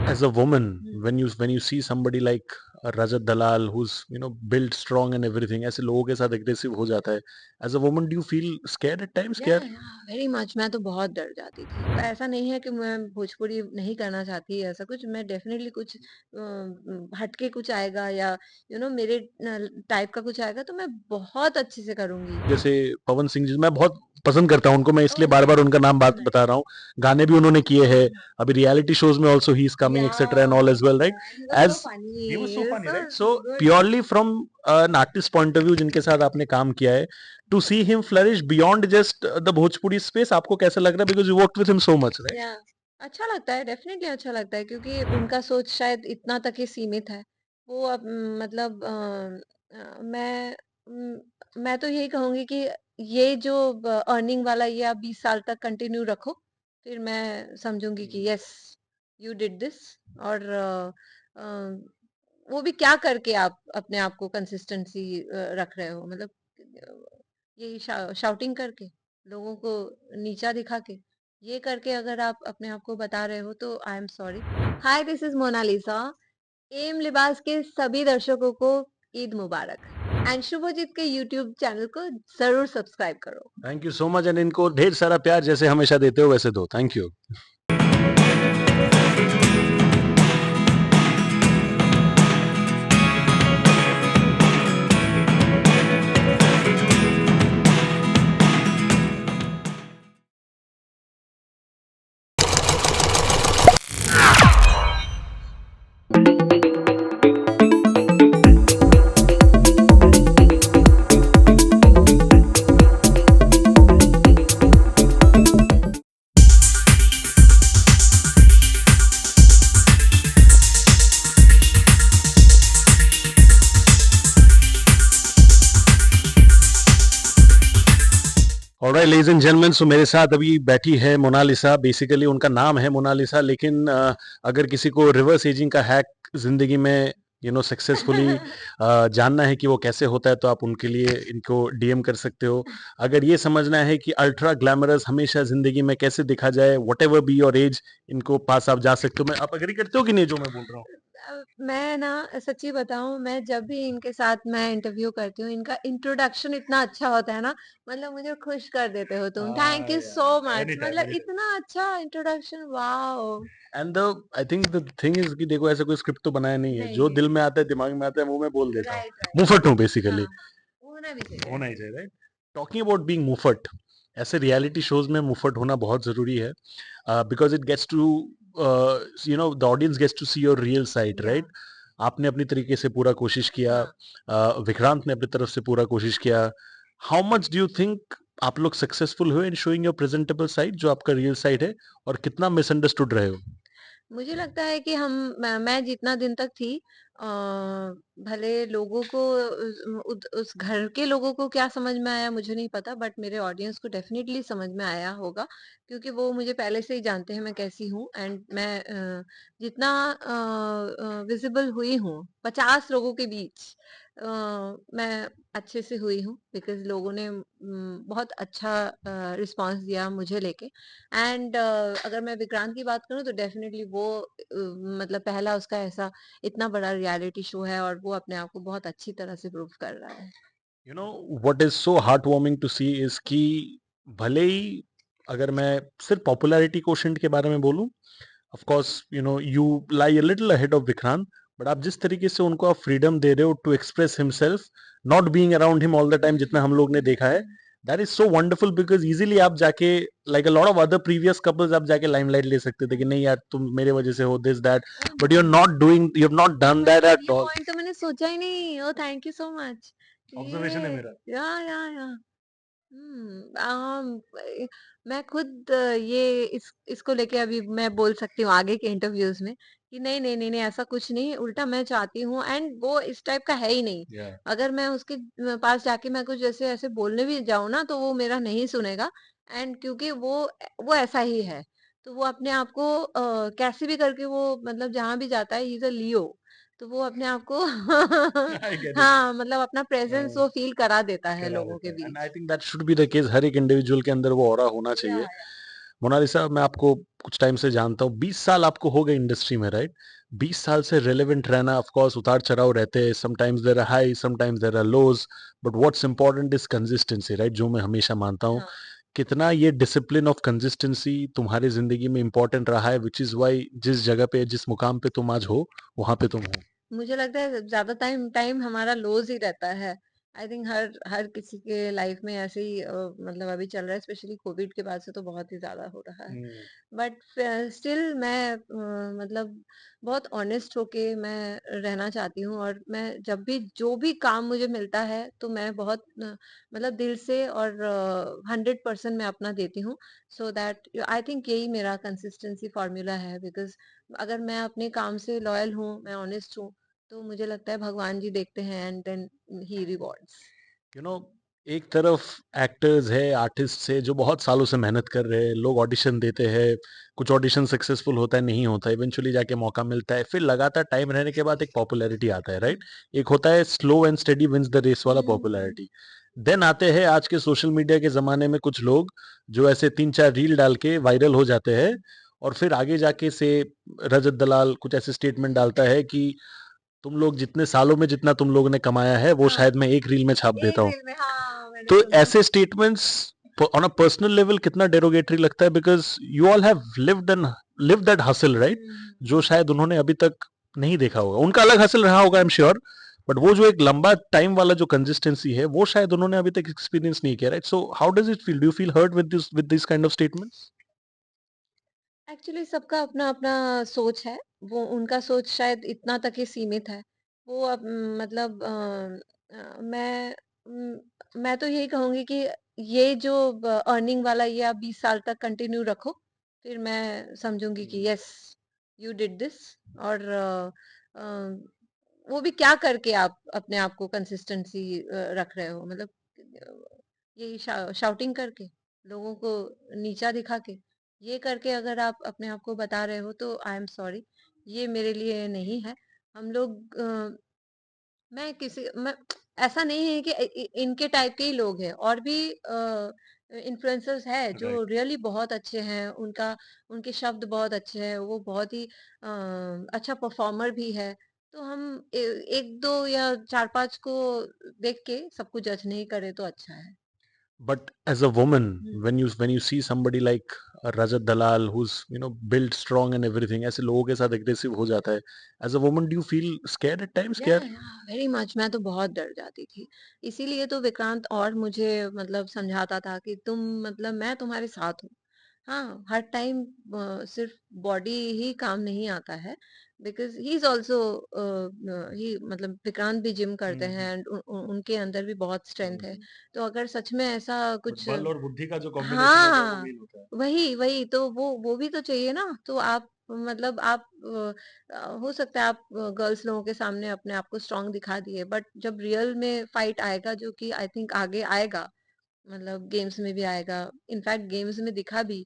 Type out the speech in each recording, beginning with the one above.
As a woman, hmm, when you see somebody like Rajat Dalal, who's built strong and everything, ऐसे लोगों के साथ aggressive हो जाता है. As a woman, do you feel scared at times? या क्या? वेरी मच, मैं तो बहुत डर जाती थी। ऐसा नहीं है कि मैं भोजपुरी नहीं करना चाहती, ऐसा कुछ मैं डेफिनेटली कुछ हटके कुछ आएगा या मेरे टाइप का कुछ आएगा तो मैं बहुत अच्छे से करूंगी। जैसे पवन सिंह जी, मैं बहुत पसंद करता हूँ उनको, मैं इसलिए ओह बार बार नाइस, उनका नाम सो बात बता नाइस। रहा हूँ. गाने भी उन्होंने किए हैं. हाँ, अभी रियलिटी शोज में also he is coming yeah etcetera and all as well, right? Yeah he was so as funny, he was so funny, so right? So good. Purely from an artist point of view, जिनके साथ आपने काम किया है, to see him flourish beyond just the Bhojpuri space, आपको कैसा लग रहा है? Because you worked with him so much, right? Yeah अच्छा लगता है, डेफिनेटली अच्छा लगता है क्योंकि उनका सोच शायद इतना तक ही सीमित है। वो अब मतलब मैं तो यही कहूंगी कि ये जो अर्निंग वाला ये आप 20 साल तक कंटिन्यू रखो, फिर मैं समझूंगी कि यस, यू डिड दिस। और वो भी क्या करके आप अपने आप को कंसिस्टेंसी रख रहे हो, मतलब यही शाउटिंग करके, लोगों को नीचा दिखा के, ये करके अगर आप अपने आप को बता रहे हो तो I am sorry. Hi, this is Monalisa. एम लिबास के सभी दर्शकों को ईद मुबारक। एंड शुभजीत के यूट्यूब चैनल को जरूर सब्सक्राइब करो। Thank you so much, and इनको ढेर सारा प्यार जैसे हमेशा देते हो वैसे दो. Thank you. Alright ladies and gentleman, so मेरे साथ अभी बैठी है मोनालिसा. बेसिकली उनका नाम है मोनालिसा, लेकिन अगर किसी को रिवर्स एजिंग का हैक जिंदगी में सक्सेसफुली जानना है कि वो कैसे होता है, तो आप उनके लिए इनको डीएम कर सकते हो. अगर ये समझना है कि अल्ट्रा ग्लैमरस हमेशा जिंदगी में कैसे दिखा जाए, what ever be your age, इनको पास आप जा सकते हो. मैं आप अग्री करते हो कि नहीं जो मैं बोल रहा हूँ? मैं ना सच्ची बताऊं, मैं जब भी इनके साथ मैं इंटरव्यू करती हूँ, इनका इंट्रोडक्शन इतना अच्छा होता है ना, मतलब मुझे खुश कर देते हो तुम। Thank you so much, any time, मतलब एनी टाइम. इतना अच्छा introduction, wow. And the I think the thing is कि देखो, ऐसा कोई स्क्रिप्ट तो बनाया नहीं है. नहीं जो नहीं, दिल में आता है, दिमाग में आता है, वो मैं बोल देता हूँ. Right right. मुफट हूँ हाँ बेसिकली. हाँ, होना भी चाहिए। होना ही चाहिए, राइट? टॉकिंग अबाउट बीइंग मुफट, ऐसे रियलिटी शोज में मुफट होना बहुत जरूरी है. Because it gets to the audience gets to see your real side, या राइट? आपने अपनी तरीके से पूरा कोशिश किया, हाँ, विक्रांत ने अपनी तरफ से पूरा कोशिश किया. How much do you think आप लोग सक्सेसफुल हुए इन शोइंग योर प्रेजेंटेबल साइड, जो आपका रियल साइड है, और कितना मिसअंडरस्टूड रहे हो? मुझे लगता है कि मैं जितना दिन तक थी, भले लोगों को उस घर के लोगों को क्या समझ में आया मुझे नहीं पता, बट मेरे ऑडियंस को डेफिनेटली समझ में आया होगा क्योंकि वो मुझे पहले से ही जानते हैं मैं कैसी हूँ। एंड मैं जितना विजिबल हुई हूँ 50 लोगों के बीच, मैं अच्छे से हुई हूँ बिकॉज लोगों ने बहुत अच्छा रिस्पांस दिया मुझे लेके। एंड अगर मैं विक्रांत की बात करूँ तो डेफिनेटली वो मतलब पहला उसका ऐसा इतना बड़ा रियलिटी शो है और वो अपने आप को बहुत अच्छी तरह से प्रूव कर रहा है। You know what is so heart warming to see is कि भले ही, अगर मैं सिर्फ पॉपुलैरिटी कोशेंट के बारे में बोलूं, of course you lie a little ahead of Vikrant, but आप जिस तरीके से उनको आप फ्रीडम दे रहे हो to express himself, not being around him all the time, जितना हम लोग ने देखा है, hmm, that is so wonderful. Because easily आप जाके, like a lot of other previous couples, आप जाके लाइमलाइट ले सकते थे कि नहीं यार, तुम मेरे वजह से हो this that, oh but no, you have not oh done my that God, at ये ऑल. पॉइंट तो मैंने सोचा ही नहीं। Oh thank you so much. Observation है ये मेरा. या मैं खुद ये इसको लेके अभी मैं बोल सकती हूँ आगे के इंटरव्यूज में कि नहीं नहीं नहीं नहीं, ऐसा कुछ नहीं, उल्टा मैं चाहती हूँ। एंड वो इस टाइप का है ही नहीं। Yeah. अगर मैं उसके पास जाके मैं कुछ जैसे ऐसे बोलने भी जाऊँ ना तो वो मेरा नहीं सुनेगा। एंड क्योंकि वो ऐसा ही है, तो वो अपने आप को कैसे भी करके वो मतलब जहां भी जाता है ही इज अ लियो, तो वो अपने आप को I get it. हाँ, मतलब अपना प्रेजेंस Uh, वो फील करा देता है करा लोगों देता के है, एंड आई बीच। Think that should be the case. हर एक इंडिविजुअल के अंदर वो ऑरा होना या चाहिए. या मोनालिसा, मैं आपको कुछ टाइम से जानता हूँ, 20 साल आपको हो गए इंडस्ट्री में, राइट? 20 साल से रिलेवेंट रहना, ऑफ कोर्स उतार-चढ़ाव रहते हैं, sometimes there are high, sometimes there are lows, but what's important is consistency, right? जो मैं हमेशा मानता हूँ। हाँ, कितना ये डिसिप्लिन ऑफ कंसिस्टेंसी तुम्हारी ज़िंदगी में इम्पोर्टेंट रहा है, व्हिच इज़ व्हाई जिस जगह पे, जिस मुकाम पे तुम आज हो, वहाँ पे तुम हो? मुझे लगता है ज़्यादा टाइम टाइम हमारा लॉस ही रहता है। आई थिंक हर हर किसी के लाइफ में ऐसे ही मतलब अभी चल रहा है, स्पेशली कोविड के बाद से तो बहुत ही ज़्यादा हो रहा है। हुँ। बट स्टिल मैं मतलब बहुत ऑनेस्ट होके मैं रहना चाहती हूँ, और मैं जब भी जो भी काम मुझे मिलता है तो मैं बहुत मतलब दिल से और 100% मैं अपना देती हूँ, सो दैट आई थिंक यही मेरा कंसिस्टेंसी फार्मूला है। बिकॉज अगर मैं अपने काम से लॉयल हूँ, मैं ऑनेस्ट हूँ, तो मुझे लगता है भगवान जी देखते हैं and then he rewards. You know, एक तरफ एक्टर्स है, आर्टिस्ट है जो बहुत सालों से मेहनत कर रहे हैं, लोग ऑडिशन देते हैं, कुछ ऑडिशन सक्सेसफुल होता है, नहीं होता है, इवेंचुअली जाके मौका मिलता है, फिर लगातार टाइम रहने के बाद एक पॉपुलैरिटी आता है, राइट? एक होता है slow and steady wins the race वाला हम्म। पॉपुलैरिटी। देन आते हैं आज के सोशल मीडिया के जमाने में कुछ लोग जो ऐसे 3-4 रील डाल के वायरल हो जाते हैं, और फिर आगे जाके से रजत दलाल कुछ ऐसे स्टेटमेंट डालता है कि तुम लोग जितने सालों में जितना तुम लोगों ने कमाया है वो हाँ, शायद मैं एक रील में छाप देता एक हूँ। रील में, हाँ मैंने तो सुना है। ऐसे statements on a personal level कितना डेरोगेटरी लगता है, because you all have live that hustle, right? Hmm. जो शायद उन्होंने अभी तक नहीं देखा होगा, उनका अलग हसल रहा होगा, आई एम श्योर, बट वो जो एक लंबा टाइम वाला जो कंसिस्टेंसी है वो शायद उन्होंने अभी तक एक्सपीरियंस नहीं किया, right? So how does it feel, do you feel hurt with this kind of statements? Actually सबका अपना अपना सोच है। वो उनका सोच शायद इतना तक ही सीमित है। वो अब मतलब मैं तो यही कहूंगी कि ये जो अर्निंग वाला ये आप 20 साल तक कंटिन्यू रखो, फिर मैं समझूंगी कि यस, यू डिड दिस। और वो भी क्या करके आप अपने आप को कंसिस्टेंसी रख रहे हो, मतलब यही शाउटिंग करके, लोगों को नीचा दिखा के, ये करके अगर आप अपने आप को बता रहे हो तो आई एम सॉरी, ये मेरे लिए नहीं है। हम लोग मैं ऐसा नहीं है कि इनके टाइप के ही लोग हैं, और भी इन्फ्लुएंसर्स है जो राइट। रियली बहुत अच्छे हैं, उनका उनके शब्द बहुत अच्छे हैं, वो बहुत ही अच्छा परफॉर्मर भी है। तो हम एक दो या चार पांच को देख के सब कुछ जज नहीं करे तो अच्छा है। But as a woman, hmm. when you see somebody like Rajat Dalal, who's built strong and everything, ऐसे लोगों के साथ aggressive हो जाता है. As a woman, do you feel scared at times? या Scared? वेरी मच, मैं तो बहुत डर जाती थी। इसीलिए तो विक्रांत और मुझे मतलब समझाता था कि तुम मतलब मैं तुम्हारे साथ हूँ। हाँ, हर टाइम सिर्फ बॉडी ही काम नहीं आता है। Because he is also he मतलब विक्रांत भी जिम करते हम्म। हैं एंड उनके अंदर भी बहुत स्ट्रेंथ है। हम्म। तो अगर सच में ऐसा बट कुछ, बल और बुद्धि का जो कॉम्बिनेशन होता है वो हाँ, मेन होता है। वही वही तो वो भी तो चाहिए ना। तो आप मतलब आप हो सकता है आप गर्ल्स लोगों के सामने अपने आप को स्ट्रांग दिखा दिए, बट जब रियल में फाइट आएगा, जो कि आई थिंक आगे आएगा, मतलब गेम्स में भी आएगा, इनफैक्ट गेम्स में दिखा भी।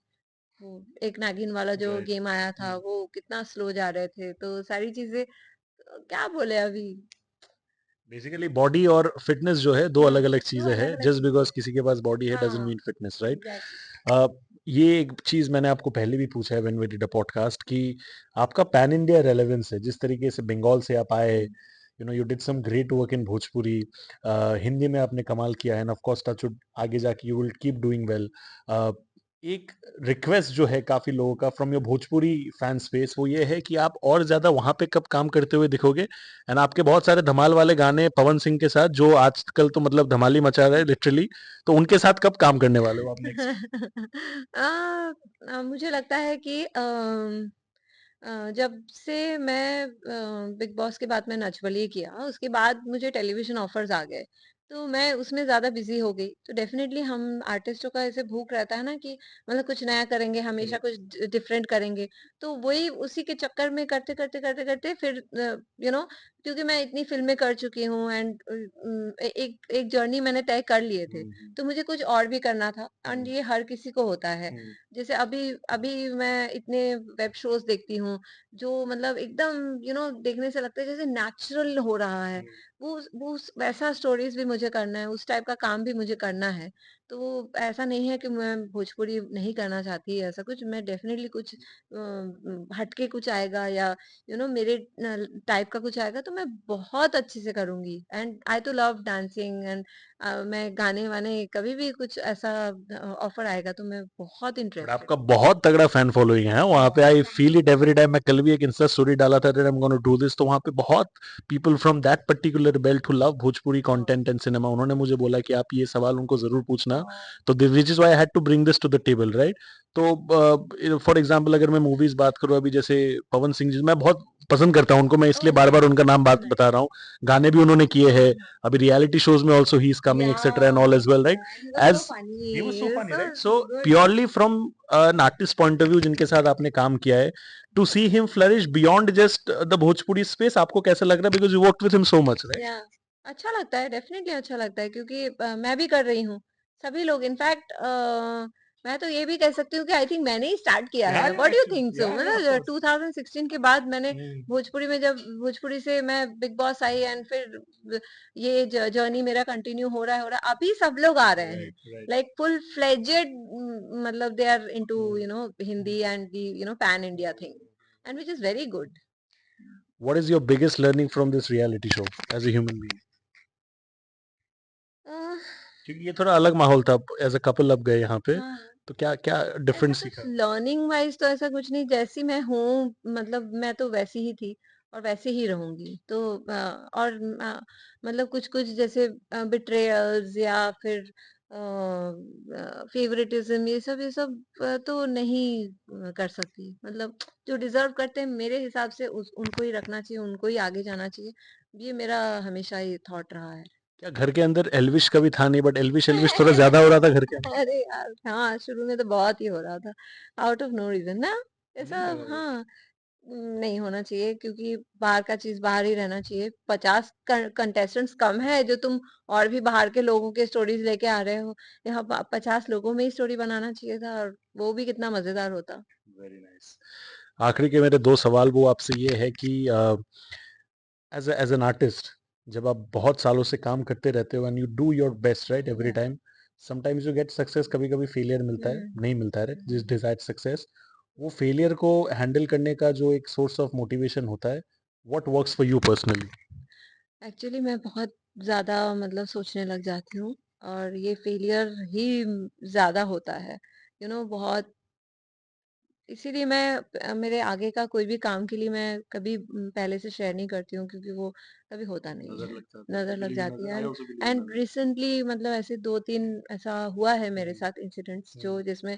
वो एक नागिन वाला जो राइट। गेम आया था वो कितना स्लो जा रहे थे, तो सारी चीजें क्या बोले अभी। बेसिकली बॉडी और फिटनेस जो है दो हाँ, अलग अलग दो चीजें हैं, अलग अलग जस्ट चीजें बिकॉज हैं। किसी के पास बॉडी है डजंट हाँ, मीन फिटनेस, राइट? एग्जैक्टली। ये एक चीज मैंने आपको पहले भी पूछा है when we did a podcast कि आपका पैन इंडिया रेलेवेंस है, जिस तरीके से बंगाल से आप आए, you did some great work in Bhojpuri, Hindi में आपने कमाल किया है, and of course touch wood आगे जाके you will keep doing well. एक रिक्वेस्ट जो है काफी लोगों का from your Bhojpuri fan space वो ये है कि आप और ज्यादा वहां पे कब काम करते हुए दिखोगे, एंड आपके बहुत सारे धमाल वाले गाने पवन सिंह के साथ जो आजकल तो मतलब धमाली मचा रहे हैं लिटरली, तो उनके साथ कब काम करने वाले हो आप नेक्स्ट? मुझे लगता है कि जब से मैं बिग बॉस के बाद में नच बलिए किया, उसके बाद मुझे टेलीविजन ऑफर्स आ गए, तो मैं उसमें ज़्यादा बिज़ी हो गई। तो डेफ़िनेटली हम आर्टिस्टों का ऐसे भूख रहता है ना कि मतलब कुछ नया करेंगे, हमेशा कुछ डिफरेंट करेंगे। तो वही उसी के चक्कर में करते-करते फिर क्योंकि मैं इतनी फ़िल्में कर चुकी हूँ एंड एक एक जर्नी मैंने तय कर लिए थे, तो मुझे कुछ और भी करना था, एंड ये हर किसी को होता है। जैसे अभी अभी मैं इतने वेब शोज देखती हूँ जो मतलब एकदम देखने से लगता है जैसे नेचुरल हो रहा है। वैसा स्टोरीज भी मुझे करना है, उस टाइप का काम भी मुझे करना है। तो ऐसा नहीं है कि मैं भोजपुरी नहीं करना चाहती ऐसा कुछ, मैं डेफ़िनेटली कुछ हटके कुछ आएगा या मेरे टाइप का कुछ आएगा तो मैं बहुत अच्छे से करूँगी। एंड आई तो लव डांसिंग एंड मैं गाने-वाने कभी भी कुछ ऐसा ऑफ़र आएगा तो मैं बहुत बट इंटरेस्टेड आपका हूँ। बहुत तगड़ा फैन फॉलोइंग है वहां पे, I feel it every time. मैं कल भी एक इंस्टा स्टोरी डाला था that I am gonna do this, तो वहां पे बहुत people from that particular belt who love Bhojpuri oh! Content and cinema, उन्होंने मुझे बोला कि आप ये सवाल उनको जरूर पूछना। ओह! तो which is why I had to bring this to the table, right? तो फॉर एग्जांपल अगर मैं मूवीज बात करूं, अभी जैसे पवन सिंह जी मैं बहुत पसंद करता हूं उनको, मैं इसलिए ओह बार बार नाइस, उनका नाम बात नाइस। बता रहा हूँ। गाने भी उन्होंने किए हाँ, हैं, हाँ। अभी रियलिटी शोज में also he is coming etcetera and all Yeah, as well, right? yeah, he was so as funny. he was so He was funny, so right? So good. purely from an artist point of view, जिनके साथ आपने काम किया है, to see him flourish beyond just the Bhojpuri space, आपको कैसा लग रहा है? Because you worked with him so much, right? या अच्छा लगता है, डेफिनेटली अच्छा लगता है क्योंकि मैं भी कर रही हूँ। सभी लोग इनफैक्ट मैं तो ये भी कह सकती हूँ कि आई थिंक मैंने ही स्टार्ट किया Yeah, है। yeah, what do you actually. Think so? Yeah, yeah, of मतलब course. 2016 के बाद मैंने Hmm. भोजपुरी में जब भोजपुरी से मैं बिग बॉस आई एंड फिर ये जर्नी मेरा कंटिन्यू हो रहा है, अभी सब लोग आ रहे हैं Right, right. Like full fledged, मतलब they are into Hmm. Hindi and the pan India thing and which is very good. What is your biggest learning from this reality show as a human being? क्योंकि ये थोड़ा अलग माहौल था, as a couple अब गए यहाँ पे, हाँ, तो क्या क्या ऐसा डिफरेंट कुछ सीखा? लर्निंग वाइज तो ऐसा कुछ नहीं, जैसी मैं हूँ मतलब मैं तो वैसी ही थी और वैसे ही रहूंगी। तो और मतलब कुछ कुछ जैसे बिट्रेयल्स या फिर फेवरेटिज्म, ये सब तो नहीं कर सकती। मतलब जो डिजर्व करते हैं मेरे हिसाब से उनको ही रखना चाहिए, उनको ही आगे जाना चाहिए। ये मेरा हमेशा ये थॉट रहा है। क्या घर के अंदर एल्विश कभी था नहीं, बट एल्विश एल्विश थोड़ा ज्यादा हो रहा था घर के अंदर? अरे यार हाँ, शुरू में तो बहुत ही हो रहा था, आउट ऑफ नो रीजन ना ऐसा। नहीं लगा ये? हाँ, नहीं होना चाहिए क्योंकि बाहर का चीज बाहर ही रहना चाहिए। 50 कंटेस्टेंट्स कम है जो तुम और भी बाहर के लोगों के स्टोरीज लेके आ रहे हो। यहाँ 50 लोगों में ही स्टोरी बनाना चाहिए था और वो भी कितना मजेदार होता। Very nice. आखिरी के मेरे दो सवाल वो आपसे ये है कि एज एन आर्टिस्ट, जब आप बहुत सालों से काम करते रहते हो and you do your best, right, every yeah time, sometimes you get success, कभी कभी फेलियर मिलता है, हम्म नहीं मिलता है, राइट, जिस हम्म डिजायर्ड सक्सेस, वो फेलियर को हैंडल करने का जो एक सोर्स ऑफ मोटिवेशन होता है, what works for you personally? Actually मैं बहुत ज्यादा मतलब सोचने लग जाती हूँ और ये फेलियर ही ज्यादा होता है, बहुत। इसीलिए मैं मेरे आगे का कोई भी काम के लिए मैं कभी पहले से शेयर नहीं करती हूँ क्योंकि वो कभी होता नहीं नजर है। लग जाता है, नज़र आई लग बिलीव इन जाती नजर, है आई एंड आल्सो बिलीव इन नजर। रिसेंटली मतलब ऐसे 2-3 ऐसा हुआ है मेरे हम्म, साथ इंसिडेंट्स जो हम्म। जिसमें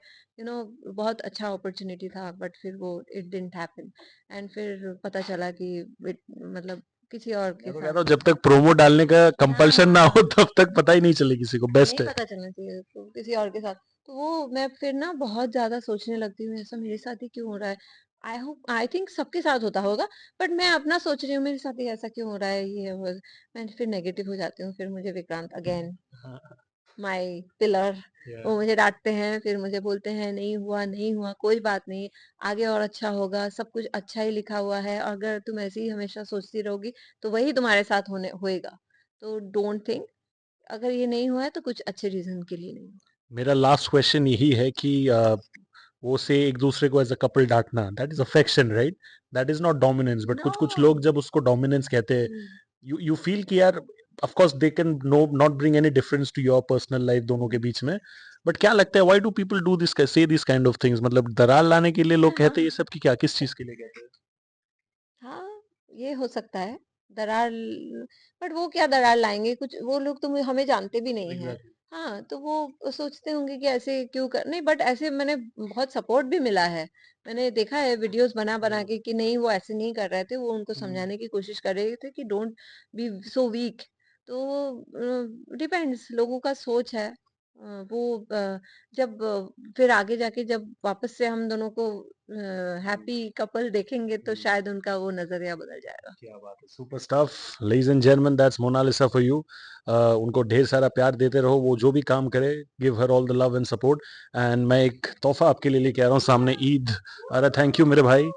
बहुत अच्छा अपॉर्चुनिटी था बट फिर वो इट डिडंट हैपन एंड फिर पता चला कि मतलब किसी और मैं के तो साथ। कहता हूँ जब तक प्रोमो डालने का कंपल्शन ना हो हाँ, तब तक पता ही नहीं चले किसी को, बेस्ट नहीं है। पता चलना चाहिए तो किसी और के साथ। तो वो मैं फिर ना बहुत ज़्यादा सोचने लगती हूँ, ऐसा मेरे साथ ही क्यों हो रहा है? आई थिंक सबके साथ होता होगा, बट मैं अपना सोच रही हूँ मेरे साथ ही ऐसा क्यों हो रहा है, ये वो। मैं फिर नेगेटिव हो जाती हूँ, फिर मुझे विक्रांत अगेन हाँ, माय पिलर, या वो मुझे डाँटते हैं, फिर मुझे बोलते हैं नहीं हुआ, नहीं हुआ, कोई बात नहीं, आगे और अच्छा होगा, सब कुछ अच्छा ही लिखा हुआ है, अगर तुम ऐसे ही हमेशा सोचती रहोगी, तो वही तुम्हारे साथ होने होएगा। तो डोंट थिंक, अगर ये नहीं हुआ है तो कुछ अच्छे रीज़न के लिए नहीं हुआ। मेरा लास्ट क्वेश्चन यही है कि वो से एक दूसरे को एज अ कपल डांटना, that is affection, right? That is not dominance, but कुछ कुछ लोग नो। जब उसको डोमिनेंस कहते हैं, हुँ, यू फील कि यार, of course they can no not bring any difference to your personal life दोनों के हुँ। बीच में, बट क्या लगता है, why do people do this, say this kind of things? मतलब दरार लाने के लिए लोग कहते हैं ये हाँ, सब, की क्या किस चीज के लिए कहते हैं? हाँ, ये हो सकता है। दरार ल बट वो क्या दरार लाएँगे, कुछ वो लोग तो हमें जानते भी नहीं हैं। एग्जैक्टली। हाँ, तो वो सोचते होंगे कि ऐसे क्यों कर नहीं, बट ऐसे मैंने बहुत सपोर्ट भी मिला है। मैंने देखा है वीडियोज़ बना-बना के कि नहीं वो ऐसे नहीं कर रहे थे, वो उनको समझाने की कोशिश कर रहे थे कि डोंट बी सो वीक। तो डिपेंड्स, लोगों का सोच है। वो जब फिर आगे जाके जब वापस से हम दोनों को हैप्पी कपल देखेंगे तो शायद उनका वो नज़रिया बदल जाएगा। क्या बात है, super stuff, ladies and gentleman, that's Monalisa for you. उनको ढेर सारा प्यार देते रहो, वो जो भी काम करे, give her all the love and support. And मैं एक तोहफा आपके लिए लेके आ रहा हूँ, सामने ईद। अरे थैंक यू मेरे भाई,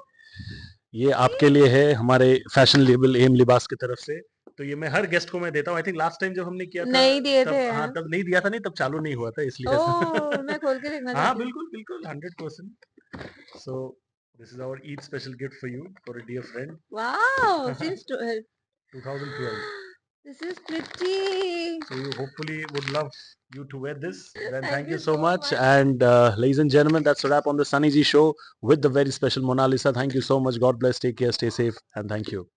ये आपके लिए है हमारे फैशन लेबल एम लिबास की तरफ से। तो ये मैं हर गेस्ट को मैं देता हूँ। आई थिंक लास्ट टाइम जब हमने किया था नहीं दिए तब, थे हाँ, हैं? तब नहीं दिया था, नहीं तब चालू नहीं हुआ था इसलिए ऐसा। ओह! मैं खोल के देखना हाँ, चाहती हूँ। बिल्कुल, बिल्कुल 100%। So this is our Eid special gift for you for a dear friend. Wow! Since 2012. this is pretty. So you hopefully would love you to wear this. Then Thank thank you you so so much. much. And ladies and gentlemen, that's a wrap on the Sunny G show with the very special Mona Lisa. Thank you so much. God bless. Take care. Stay safe. And thank you.